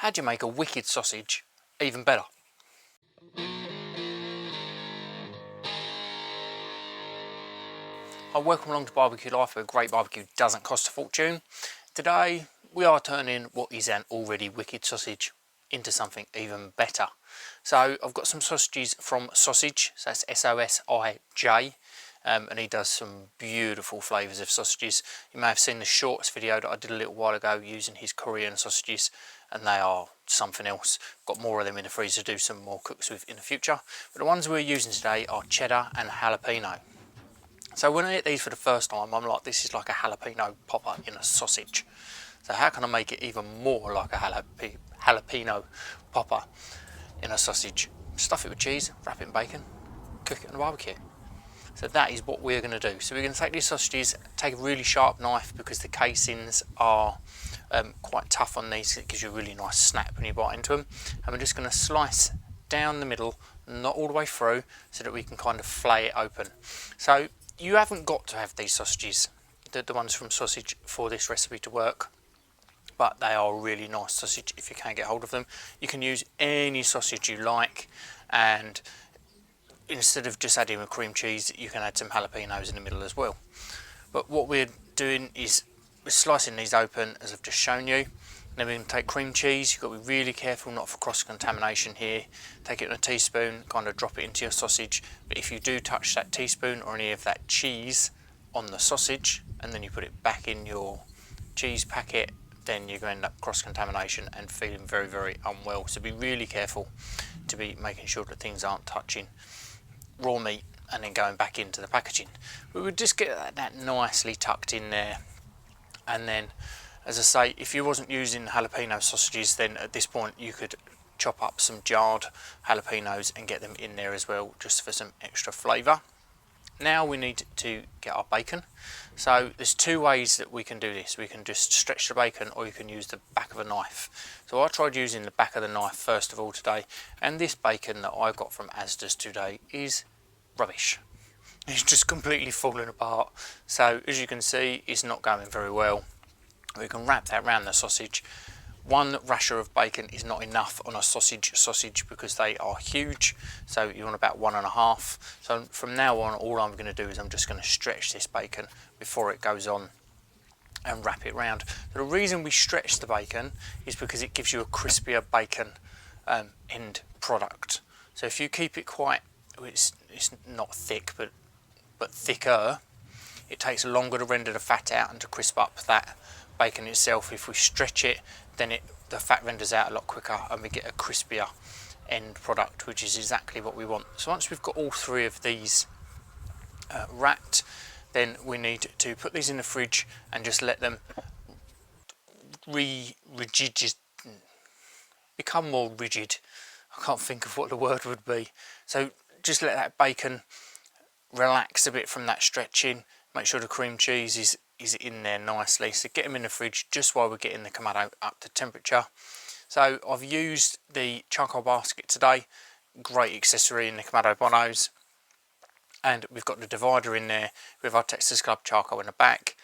How do you make a wicked sausage even better? Hi, welcome along to Barbecue Life, where great barbecue doesn't cost a fortune. Today we are turning what is an already wicked sausage into something even better. So I've got some sausages from Sausage, so that's S-O-S-I-J, and he does some beautiful flavours of sausages. You may have seen the shorts video that I did a little while ago using his Korean sausages, and they are something else. Got more of them in the freezer to do some more cooks with in the future, but the ones we're using today are cheddar and jalapeno. So when I ate these for the first time, I'm like, this is like a jalapeno popper in a sausage. So how can I make it even more like a jalapeno popper in a sausage? Stuff it with cheese, wrap it in bacon, cook it on the barbecue. So that is what we're going to do. So we're going to take these sausages, take a really sharp knife because the casings are quite tough on these. It gives you a really nice snap when you bite into them. And we're just going to slice down the middle, not all the way through, so that we can kind of flay it open. So you haven't got to have these sausages, the ones from Sausage, for this recipe to work, but they are a really nice sausage if you can get hold of them. You can use any sausage you like, and instead of just adding a cream cheese, you can add some jalapenos in the middle as well. But what we're doing is we're slicing these open as I've just shown you. Then we're going to take cream cheese. You've got to be really careful not for cross-contamination here. Take it in a teaspoon, kind of drop it into your sausage. But if you do touch that teaspoon or any of that cheese on the sausage, and then you put it back in your cheese packet, then you're going to end up cross-contamination and feeling very, very unwell. So be really careful to be making sure that things aren't touching raw meat and then going back into the packaging. We would just get that nicely tucked in there, and then, as I say, if you wasn't using jalapeno sausages, then at this point you could chop up some jarred jalapenos and get them in there as well, just for some extra flavour. Now we need to get our bacon. So there's two ways that we can do this. We can just stretch the bacon, or you can use the back of a knife. So I tried using the back of the knife first of all today, and this bacon that I got from Asda's today is rubbish. It's just completely falling apart. So as you can see, it's not going very well. We can wrap that around the sausage. One rasher of bacon is not enough on a sausage because they are huge, so you want about 1.5. So from now on, all I'm going to do is I'm just going to stretch this bacon before it goes on and wrap it round. The reason we stretch the bacon is because it gives you a crispier bacon end product. So if you keep it quite, it's not thick but thicker, it takes longer to render the fat out and to crisp up that bacon itself. If we stretch it, then the fat renders out a lot quicker and we get a crispier end product, which is exactly what we want. So once we've got all three of these wrapped, then we need to put these in the fridge and just let them become more rigid. I can't think of what the word would be. So just let that bacon relax a bit from that stretching. Make sure the cream cheese is in there nicely. So get them in the fridge just while we're getting the Kamado up to temperature. So I've used the charcoal basket today, great accessory in the Kamado Bonos, and we've got the divider in there with our Texas Club charcoal in the back,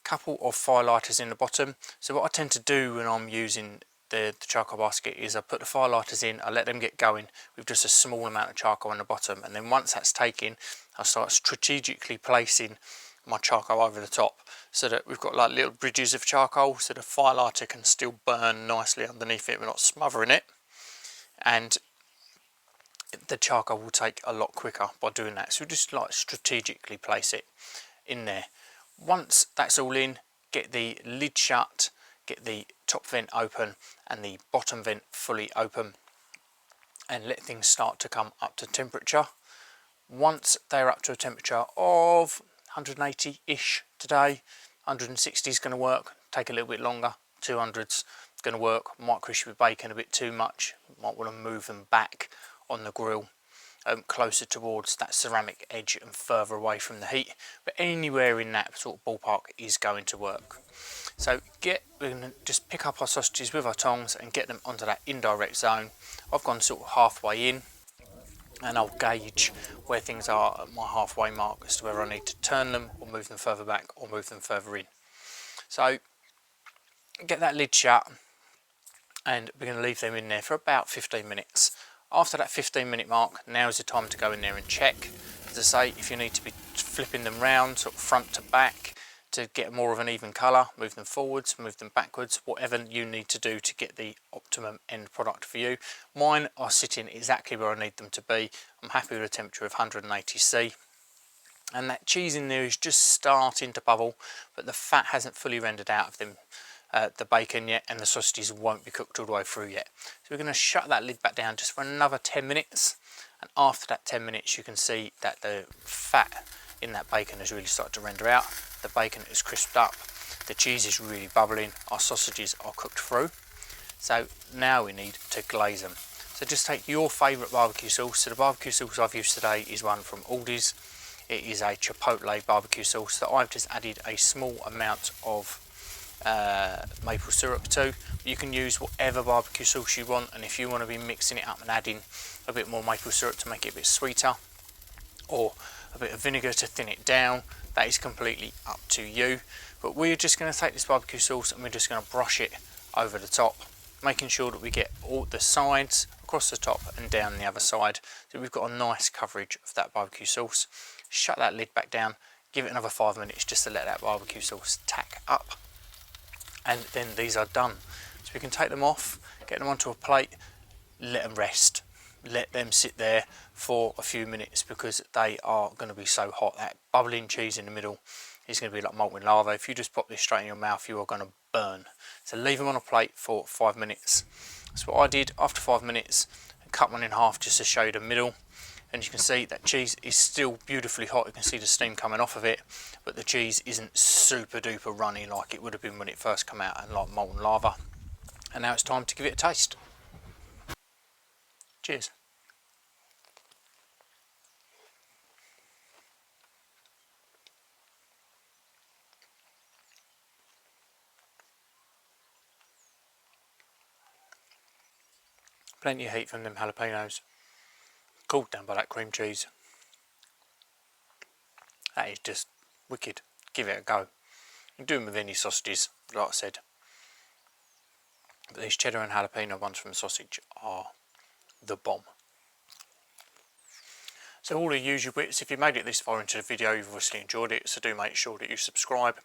couple of fire lighters in the bottom. So what I tend to do when I'm using the charcoal basket is I put the fire lighters in, I let them get going with just a small amount of charcoal on the bottom, and then once that's taken, I start strategically placing my charcoal over the top so that we've got like little bridges of charcoal, so the fire lighter can still burn nicely underneath it. We're not smothering it, and the charcoal will take a lot quicker by doing that. So just like strategically place it in there. Once that's all in, get the lid shut, get the top vent open and the bottom vent fully open, and let things start to come up to temperature. Once they're up to a temperature of 180-ish today, 160 is going to work, take a little bit longer, 200's going to work. Might crispy bacon a bit too much, might want to move them back on the grill closer towards that ceramic edge and further away from the heat, but anywhere in that sort of ballpark is going to work. So we're going to just pick up our sausages with our tongs and get them onto that indirect zone. I've gone sort of halfway in, and I'll gauge where things are at my halfway mark as to whether I need to turn them or move them further back or move them further in. So get that lid shut, and we're going to leave them in there for about 15 minutes. After that 15-minute mark, now is the time to go in there and check. As I say, if you need to be flipping them round, sort of front to back, to get more of an even colour, move them forwards, move them backwards, whatever you need to do to get the optimum end product for you. Mine are sitting exactly where I need them to be. I'm happy with a temperature of 180°. And that cheese in there is just starting to bubble, but the fat hasn't fully rendered out of them, the bacon yet, and the sausages won't be cooked all the way through yet. So we're going to shut that lid back down just for another 10 minutes, and after that 10 minutes you can see that the fat in that bacon has really started to render out. The bacon is crisped up, the cheese is really bubbling, our sausages are cooked through. So now we need to glaze them. So just take your favourite barbecue sauce. So the barbecue sauce I've used today is one from Aldi's. It is a chipotle barbecue sauce that I've just added a small amount of maple syrup to. You can use whatever barbecue sauce you want, and if you want to be mixing it up and adding a bit more maple syrup to make it a bit sweeter, or a bit of vinegar to thin it down, that is completely up to you. But we're just going to take this barbecue sauce and we're just going to brush it over the top, making sure that we get all the sides across the top and down the other side, so we've got a nice coverage of that barbecue sauce. Shut that lid back down, give it another 5 minutes just to let that barbecue sauce tack up, and then these are done. So we can take them off, get them onto a plate, let them rest, let them sit there for a few minutes, because they are going to be so hot. That bubbling cheese in the middle is going to be like molten lava. If you just pop this straight in your mouth, you are going to burn. So leave them on a plate for 5 minutes. That's what I did. After 5 minutes, I cut one in half just to show you the middle, and you can see that cheese is still beautifully hot. You can see the steam coming off of it, but the cheese isn't super duper runny like it would have been when it first came out and like molten lava. And now it's time to give it a taste. Cheers. Plenty of heat from them jalapenos, cooled down by that cream cheese. That is just wicked. Give it a go. You can do them with any sausages, like I said. But these cheddar and jalapeno ones from sausage are the bomb. So all the usual bits. If you made it this far into the video, you've obviously enjoyed it, so do make sure that you subscribe,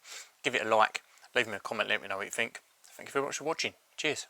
give it a like, leave me a comment, let me know what you think. Thank you very much for watching. Cheers.